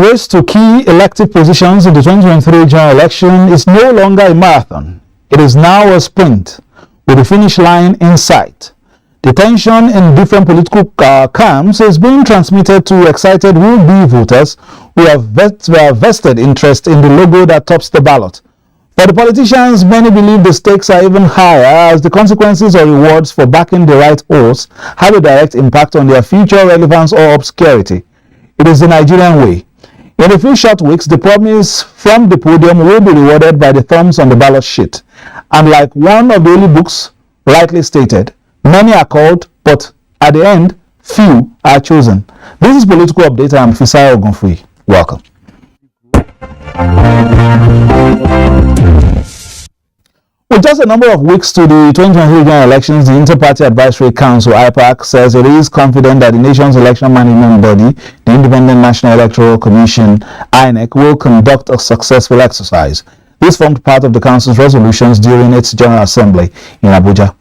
The race to key elective positions in the 2023 general election is no longer a marathon. It is now a sprint, with the finish line in sight. The tension in different political camps is being transmitted to excited will-be voters who have vested interest in the logo that tops the ballot. For the politicians, many believe the stakes are even higher, as the consequences or rewards for backing the right horse have a direct impact on their future relevance or obscurity. It is the Nigerian way. In a few short weeks, the promise from the podium will be rewarded by the thumbs on the ballot sheet. And like one of the holy books rightly stated, many are called, but at the end, few are chosen. This is Political Update. I am Fisaya Ogunfui. Welcome. With just a number of weeks to the 2023 general elections, the Inter-Party Advisory Council, IPAC, says it is confident that the nation's election management body, the Independent National Electoral Commission, INEC, will conduct a successful exercise. This formed part of the council's resolutions during its General Assembly in Abuja.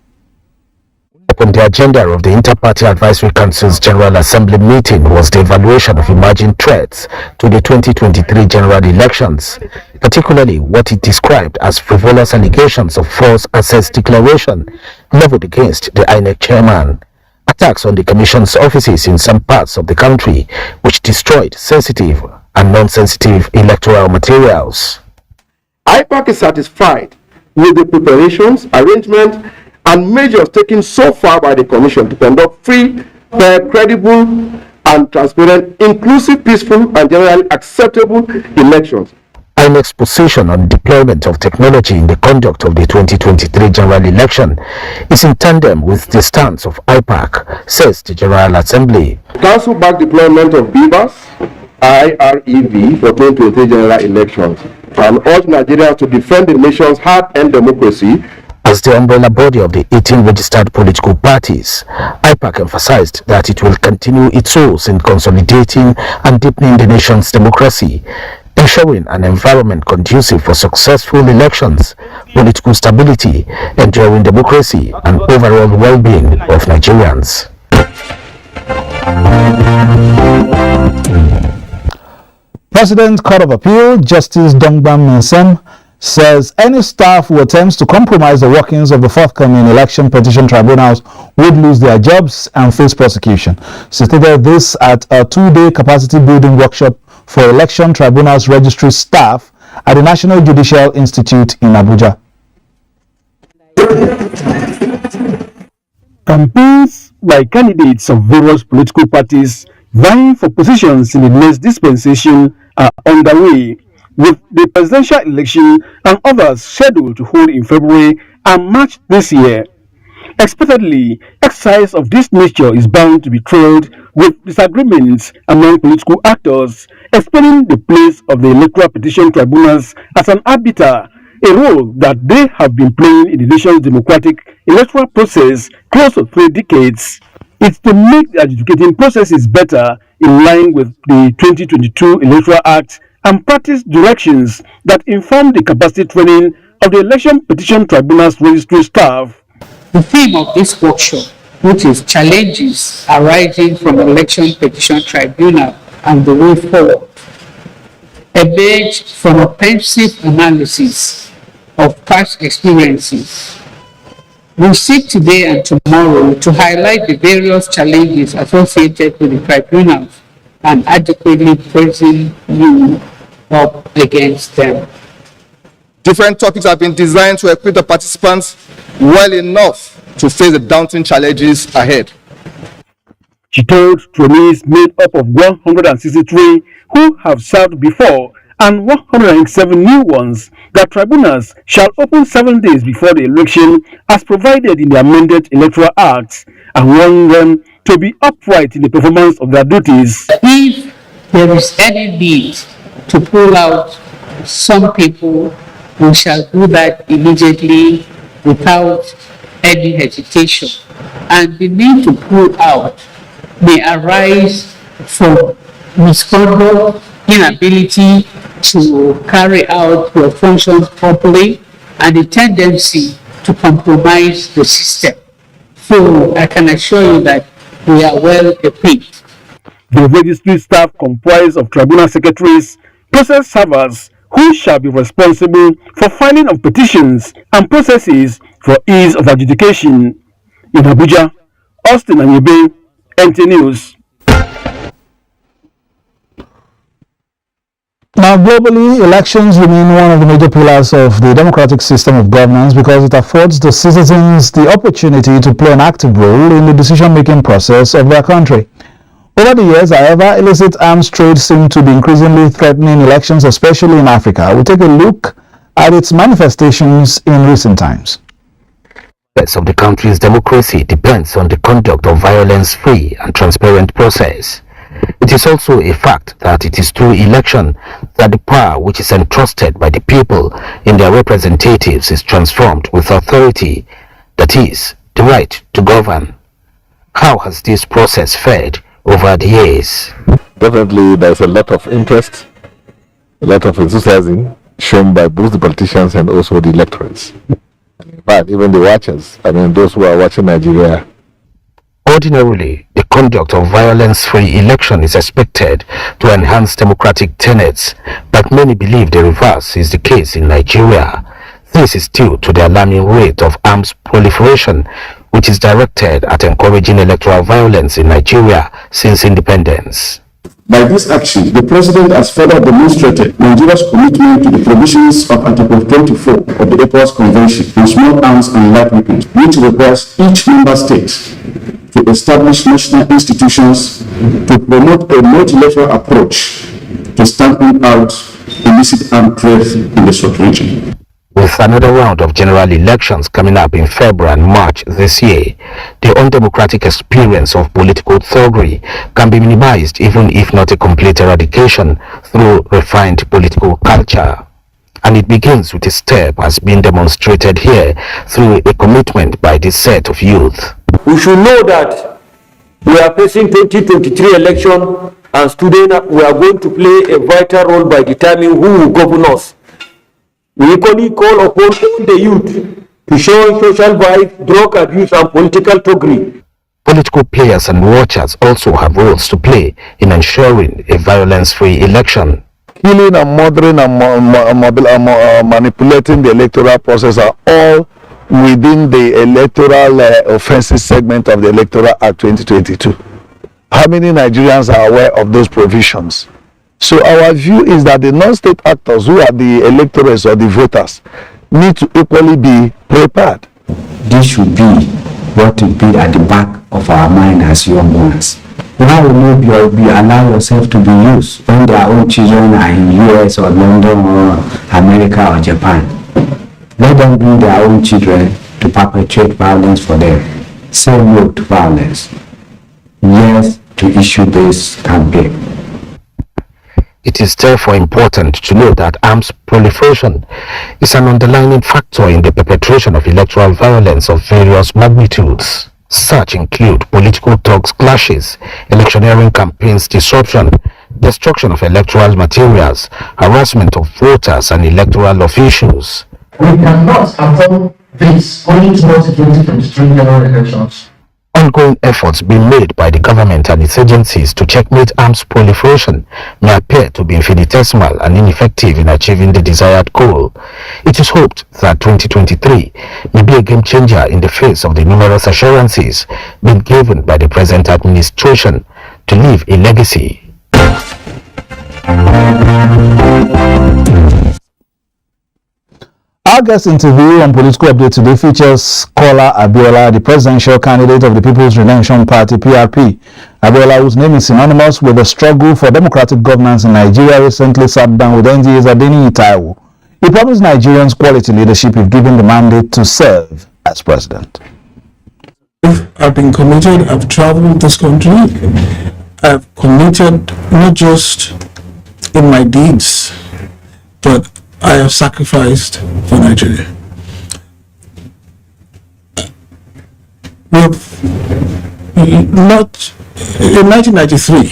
On the agenda of the Inter-Party Advisory Council's General Assembly meeting was the evaluation of emerging threats to the 2023 general elections, particularly what it described as frivolous allegations of false assets declaration leveled against the INEC chairman, attacks on the Commission's offices in some parts of the country, which destroyed sensitive and non-sensitive electoral materials. IPAC is satisfied with the preparations, arrangement, and measures taken so far by the Commission to conduct free, fair, credible, and transparent, inclusive, peaceful, and generally acceptable elections. INEC's position on deployment of technology in the conduct of the 2023 general election is in tandem with the stance of IPAC, says the General Assembly. Council back deployment of BIVAS, IREV, for 2023 general elections, and urge Nigerians to defend the nation's hard-earned democracy. As the umbrella body of the 18 registered political parties, IPAC emphasized that it will continue its roles in consolidating and deepening the nation's democracy, ensuring an environment conducive for successful elections, political stability, enduring democracy, and overall well-being of Nigerians. President Court of Appeal Justice Dongbam Mensem says any staff who attempts to compromise the workings of the forthcoming election petition tribunals would lose their jobs and face prosecution. She stated this at a two-day capacity building workshop for election tribunals registry staff at the National Judicial Institute in Abuja. Campaigns by candidates of various political parties vying for positions in the next dispensation are underway, with the presidential election and others scheduled to hold in February and March this year. Expectedly, exercise of this nature is bound to be trailed with disagreements among political actors, explaining the place of the electoral petition tribunals as an arbiter, a role that they have been playing in the nation's democratic electoral process close to 3 decades. It's to make the adjudicating processes better in line with the 2022 Electoral Act and practice directions that inform the capacity training of the election petition tribunals registry staff. The theme of this workshop, which is challenges arising from election petition tribunal and the way forward, emerged from a pensive analysis of past experiences. We seek today and tomorrow to highlight the various challenges associated with the tribunals and adequately praising you up against them. Different topics have been designed to equip the participants well enough to face the daunting challenges ahead. She told trainees made up of 163 who have served before and 107 new ones that tribunals shall open 7 days before the election as provided in the amended Electoral Act, and warned them to be upright in the performance of their duties. If there is any need to pull out some people, we shall do that immediately without any hesitation. And the need to pull out may arise from misconduct, inability to carry out your functions properly, and a tendency to compromise the system. So I can assure you that we are well equipped. The registry staff comprise of tribunal secretaries, process servers, who shall be responsible for filing of petitions and processes for ease of adjudication. In Abuja, Austin Anyebe, NTA News. Now, globally, elections remain one of the major pillars of the democratic system of governance because it affords the citizens the opportunity to play an active role in the decision-making process of their country. Over the years, however, illicit arms trade seems to be increasingly threatening elections, especially in Africa. We'll take a look at its manifestations in recent times. Of the country's democracy depends on the conduct of violence-free and transparent process. It is also a fact that it is through election that the power which is entrusted by the people in their representatives is transformed with authority, that is, the right to govern. How has this process fared over the years? Definitely, there's a lot of interest, a lot of enthusiasm shown by both the politicians and also the electorates. In fact, even the watchers, those who are watching Nigeria. Ordinarily, the conduct of violence-free election is expected to enhance democratic tenets, but many believe the reverse is the case in Nigeria. This is due to the alarming rate of arms proliferation, which is directed at encouraging electoral violence in Nigeria since independence. By this action, the President has further demonstrated Nigeria's commitment to the provisions of Article 24 of the ECOWAS Convention on Small Arms and Light Weapons, which requires each member state to establish national institutions to promote a multilateral approach to stamping out illicit arms trade in the sub-region. With another round of general elections coming up in February and March this year, the undemocratic experience of political thuggery can be minimized, even if not a complete eradication, through refined political culture. And it begins with a step as being demonstrated here through a commitment by this set of youth. We should know that we are facing 2023 election, and students, we are going to play a vital role by determining who will govern us. We equally call upon the youth to show social violence, drug abuse, and political thuggery. Political players and watchers also have roles to play in ensuring a violence-free election. Killing and murdering and manipulating the electoral process are all within the electoral offensive segment of the Electoral Act 2022. How many Nigerians are aware of those provisions? So our view is that the non-state actors, who are the electors or the voters, need to equally be prepared. This should be what will be at the back of our mind as young ones. Why will you be allow yourself to be used when their own children are in US or London or America or Japan? Let them bring their own children to perpetrate violence for them. Say no to violence. Yes to issue-based campaign. It is therefore important to know that arms proliferation is an underlying factor in the perpetration of electoral violence of various magnitudes. Such include political thugs clashes, electioneering campaigns disruption, destruction of electoral materials, harassment of voters and electoral officials. We cannot afford this only towards the 2023 general elections. Ongoing efforts being made by the government and its agencies to checkmate arms proliferation may appear to be infinitesimal and ineffective in achieving the desired goal. It is hoped that 2023 may be a game changer in the face of the numerous assurances being given by the present administration to leave a legacy. Our guest interview on Political Update today features scholar Abiola, the presidential candidate of the People's Redemption Party, PRP. Abiola, whose name is synonymous with the struggle for democratic governance in Nigeria, recently sat down with NTA's Adeni Itaiwo. He promised Nigerians quality leadership if given the mandate to serve as president. I've been committed. I've traveled this country. I've committed not just in my deeds, but I have sacrificed for Nigeria. We have not, in 1993,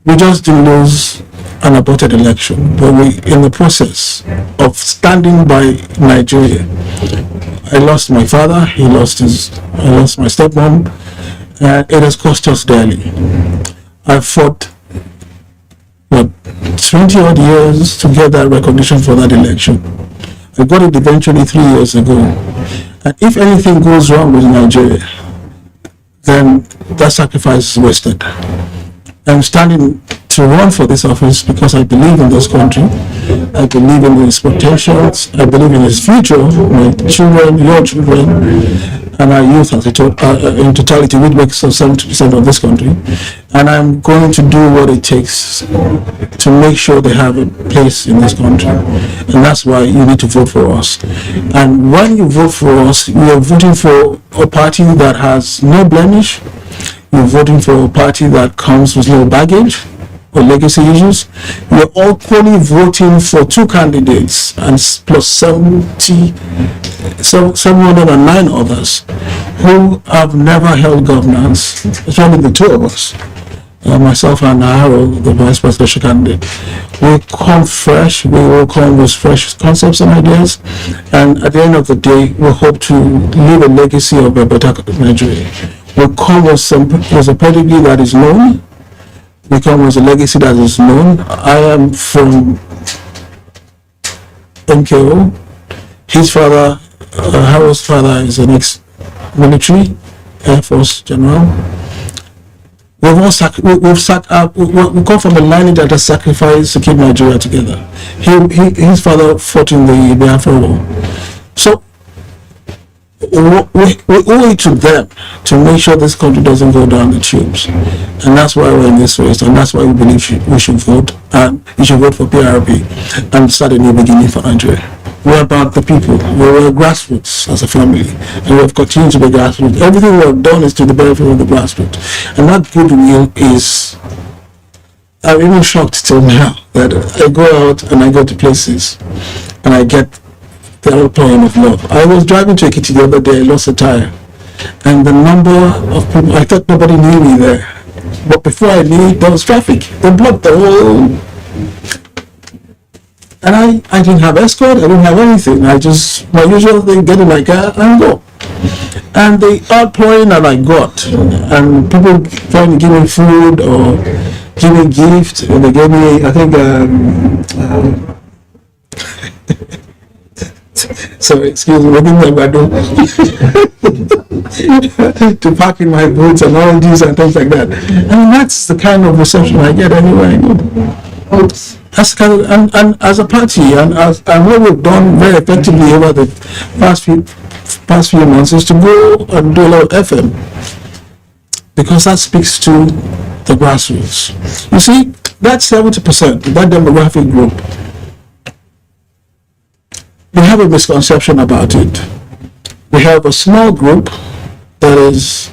we just didn't lose an aborted election, but we, in the process of standing by Nigeria, I lost my father, I lost my stepmom, It has cost us dearly. I fought 20 odd years to get that recognition for that election. I got it eventually 3 years ago. And if anything goes wrong with Nigeria, then that sacrifice is wasted. I'm standing to run for this office because I believe in this country. I believe in its potentials. I believe in its future. My children, your children, and our youth as in totality, which makes up 70% of this country. And I'm going to do what it takes to make sure they have a place in this country. And that's why you need to vote for us. And when you vote for us, you are voting for a party that has no blemish. You're voting for a party that comes with no baggage or legacy issues. You're equally voting for two candidates and plus 709 others who have never held governance. It's only the two of us, myself and Harold, the vice presidential candidate. We come fresh, we will come with fresh concepts and ideas, and at the end of the day, we hope to leave a legacy of a better Nigeria. We come with a pedigree that is known. We come with a legacy that is known. I am from MKO. His father, Harold's father, is an ex-military Air Force general. We come from a lineage that has sacrificed to keep Nigeria together. His father fought in the Biafra War. So we owe it to them to make sure this country doesn't go down the tubes, and that's why we're in this race, and that's why we believe we should vote, and you should vote for PRP and start a new beginning for Nigeria. We're about the people. We're grassroots as a family, and we have continued to be grassroots. Everything we have done is to the benefit of the grassroots, and that goodwill is. I'm even shocked till now that I go out and I go to places and I get the airplane of love. I was driving to Ekiti the other day, I lost a tire, and the number of people, I thought nobody knew me there, but before I knew it, there was traffic. They blocked the whole, and I didn't have escort, I didn't have anything. My usual thing, get in my car and go. And the outpouring that I got, and people trying to give me food or give me gifts, and they gave me, I think, sorry, excuse me, to pack in my boots and all these and things like that. And that's the kind of reception I get anywhere I go. That's kind of, and as a party, and what we've done very effectively over the past few months is to go and do a lot of FM, because that speaks to the grassroots. You see, that's 70%, that demographic group. We have a misconception about it. We have a small group that is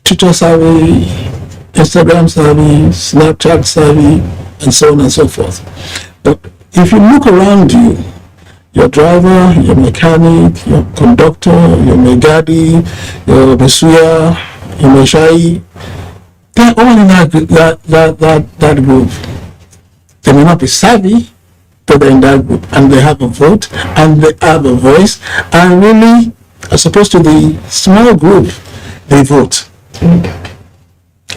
Twitter savvy, Instagram savvy, Snapchat savvy, and so on and so forth. But if you look around you, your driver, your mechanic, your conductor, your megadi, your mesuya, your meshai, they're all in that group. They may not be savvy, but they're in that group, and they have a vote, and they have a voice, and really, as opposed to the small group, they vote.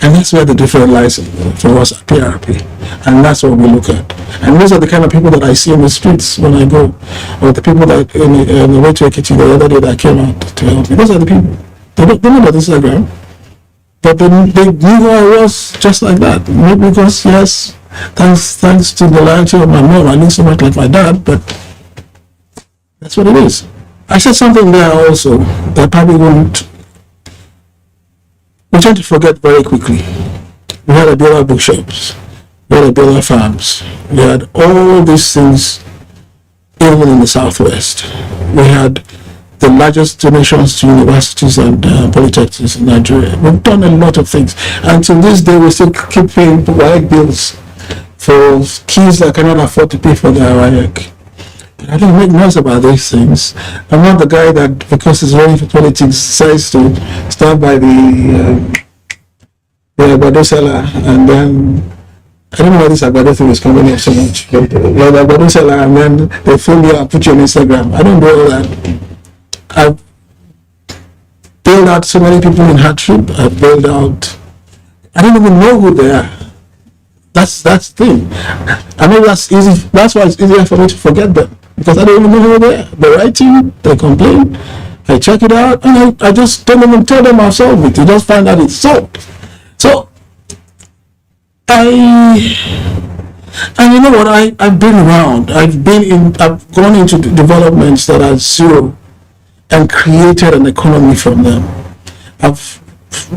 And that's where the difference lies for us at PRP, and that's what we look at. And those are the kind of people that I see on the streets when I go, or the people that on the way to Ekiti the other day that came out to help me. Those are the people. They know about Instagram, but they knew who I was just like that. Not because, yes, thanks to the loyalty of my mom, I look so much like my dad, but that's what it is. I said something there also that probably won't. We tend to forget very quickly. We had Abiola bookshops, we had Abiola farms, we had all these things even in the southwest. We had the largest donations to universities and polytechnics in Nigeria. We've done a lot of things. And to this day, we still keep paying WAEC bills for kids that cannot afford to pay for their WAEC. I don't make noise about these things. I'm not the guy that, because he's running for politics, decides to stand by the Agbado seller, and then I don't know why this Agbado thing is coming up so much. But the Agbado seller, and then they film you and put you on Instagram. I don't do all that. bailed out so many people in hardship. I've bailed out. I don't even know who they are. That's the thing. I know that's easy. That's why it's easier for me to forget them, because I don't even know who they are. They write to you, they complain, I check it out, and I just don't even tell them I've solved it. You just find out it's solved. So and you know what? I've been around. I've gone into developments that are zero and created an economy from them. I've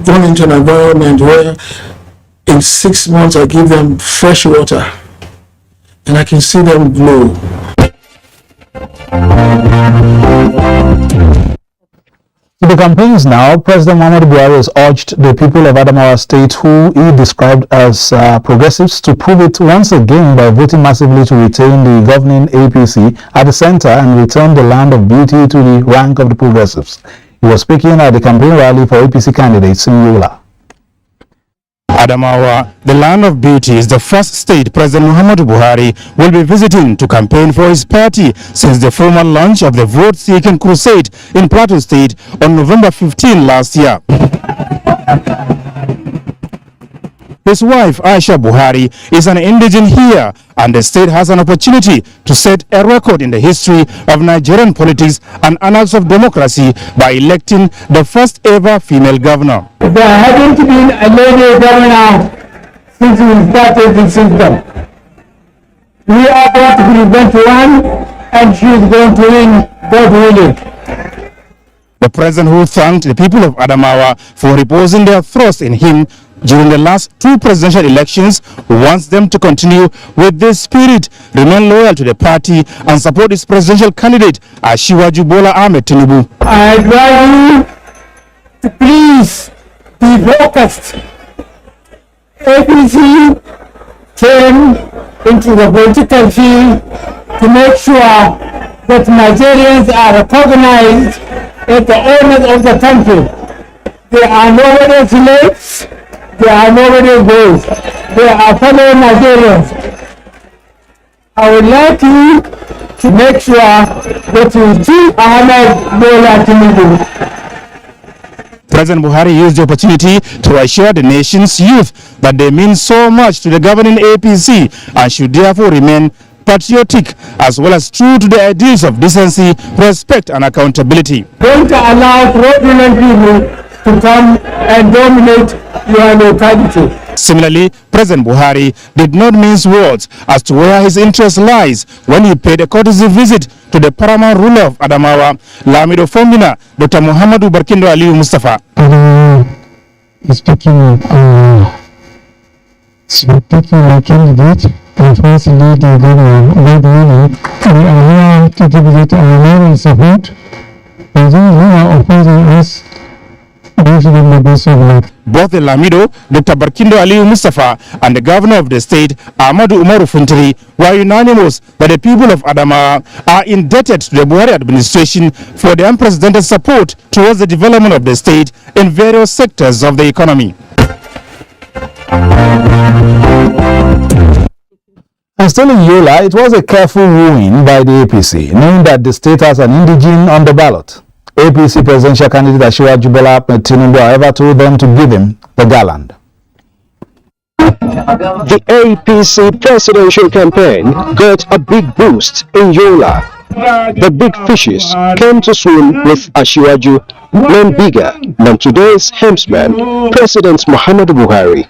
gone into an environment where in 6 months I give them fresh water and I can see them glow. To the campaigns now, President Muhammadu Buhari has urged the people of Adamawa State, who he described as progressives, to prove it once again by voting massively to retain the governing APC at the center and return the land of beauty to the rank of the progressives. He was speaking at the campaign rally for APC candidates in Yola. Adamawa, the land of beauty, is the first state President Muhammadu Buhari will be visiting to campaign for his party since the formal launch of the vote-seeking crusade in Plateau State on November 15 last year. His wife, Aisha Buhari, is an indigene here, and the state has an opportunity to set a record in the history of Nigerian politics and annals of democracy by electing the first ever female governor. There hasn't been a lady governor since we started the system. We are going to present one, and she is going to win, God willing. The president, who thanked the people of Adamawa for reposing their trust in him during the last 2 presidential elections, wants them to continue with this spirit, remain loyal to the party, and support its presidential candidate, Asiwaju Bola Ahmed Tinubu. I advise you to please be focused. APC came into the political field to make sure that Nigerians are recognized as the owners of the country. They are nobody's slaves. They are nobody's boys. They are fellow Nigerians. I would like you to make sure that you choose Ahmed Bola Tinubu. President Buhari used the opportunity to assure the nation's youth that they mean so much to the governing APC and should therefore remain patriotic as well as true to the ideals of decency, respect and accountability. Don't allow fraudulent people to come and dominate your locality. Similarly, President Buhari did not mince words as to where his interest lies when he paid a courtesy visit to the paramount ruler of Adamawa, Lamido Fombina, Dr. Muhammadu Barkindo Aliyu Mustafa. Speaking of taking my candidate and first lady governor, we are here to give our moral support for those who are opposing us. Both the Lamido, Dr. Barkindo Aliyu Mustafa, and the governor of the state, Ahmadu Umaru Funtiri, were unanimous that the people of Adamawa are indebted to the Buhari administration for the unprecedented support towards the development of the state in various sectors of the economy. And still in Yola, it was a careful wooing by the APC, knowing that the state has an indigene on the ballot. APC presidential candidate Asiwaju Bola Ahmed Tinubu, however, told them to give him the garland. The APC presidential campaign got a big boost in Yola. The big fishes came to swim with Asiwaju, none bigger than today's helmsman, President Muhammadu Buhari.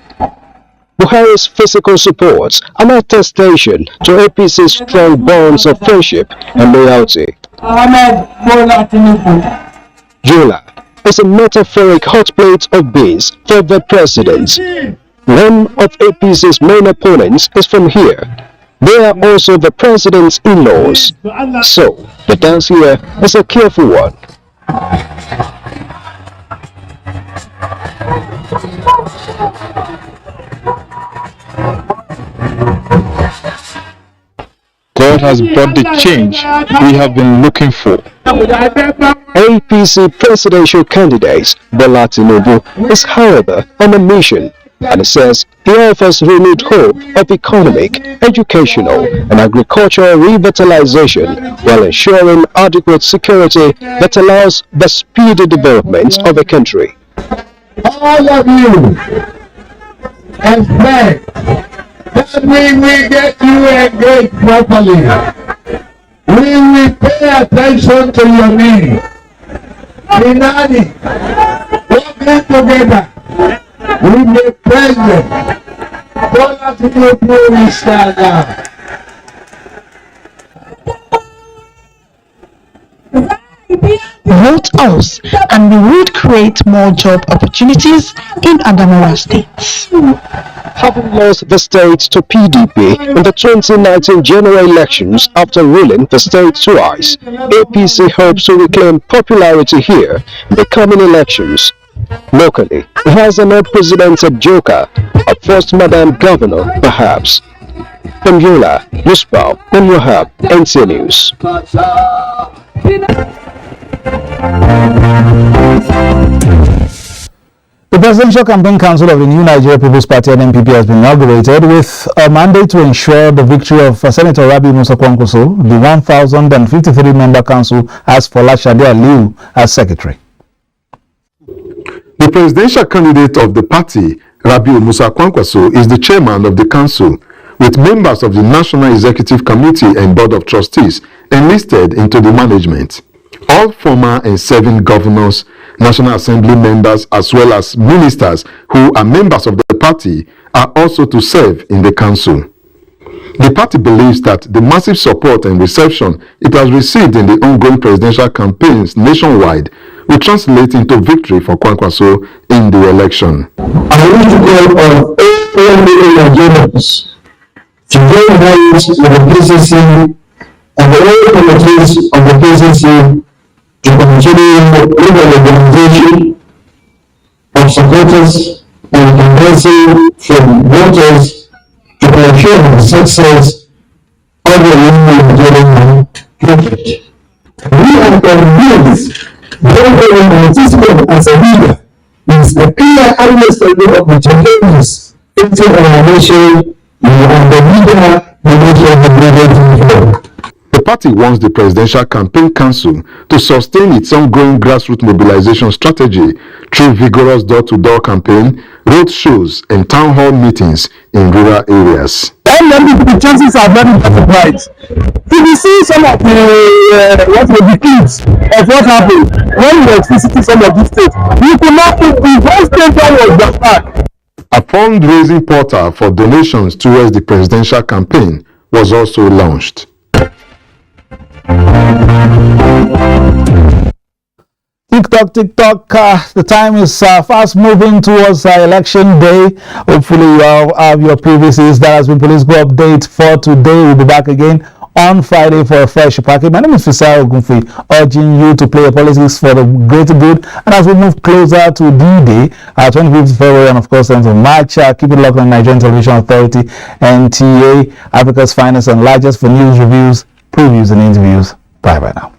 Buhari's physical support, an attestation to APC's strong bonds of friendship and loyalty. Yola is a metaphoric hot plate of beans for the president. One of APC's main opponents is from here. They are also the president's in-laws. So, the dance here is a careful one. God has brought the change we have been looking for. APC presidential candidate Bola Tinubu is, however, on a mission and says He offers renewed hope of economic, educational, and agricultural revitalization while ensuring adequate security that allows the speedy development of a country. All of you expect that we will get you engaged properly. We will pay attention to your needs. United, working together with the President, Bola Tinubu Inshallah. Vote us and we would create more job opportunities in Adamawa State. Having lost the state to PDP in the 2019 general elections after ruling the state twice, APC hopes to reclaim popularity here in the coming elections. Locally, it has an unprecedented joker, a first Madam Governor, perhaps. From Yola, Yuspa, and Wahab, NTA News. The Presidential Campaign Council of the new Nigeria People's Party (NPP) has been inaugurated with a mandate to ensure the victory of Senator Rabiu Musa Kwankwaso. The 1,053-member council has Folashade Aliu as secretary. The presidential candidate of the party, Rabiu Musa Kwankwaso, is the chairman of the council, with members of the National Executive Committee and Board of Trustees enlisted into the management. All former and serving governors, National Assembly members, as well as ministers who are members of the party are also to serve in the council. The party believes that the massive support and reception it has received in the ongoing presidential campaigns nationwide will translate into victory for Kwankwaso in the election. I want to call on all Nigerians to join hands with the PCC and all committees of the PCC to continue with the organization of supporters and convincing from voters to ensure the success of the new Nigerian project. We are convinced that the participant as a leader is a clear understanding of the challenges facing our nation and the leader the nation has been for. The party wants the Presidential Campaign Council to sustain its ongoing grassroots mobilization strategy through vigorous door-to-door campaign, road shows, and town hall meetings in rural areas. The chances are very bright. If you see some of the kids of what happened when we were visiting some of these states, you could not think the whole state was just back. A fundraising portal for donations towards the presidential campaign was also launched. TikTok, the time is fast moving towards election day. Hopefully you all have your PVCs. That has been political update for today. We'll be back again on Friday for a fresh packet. My name is Fisai Ogunfi, urging you to play your politics for the greater good. And as we move closer to D-Day, 25th February, and of course 10th of March, keep it locked on Nigerian Television Authority, NTA, Africa's finest and largest for news, reviews, previews, and interviews. Bye now.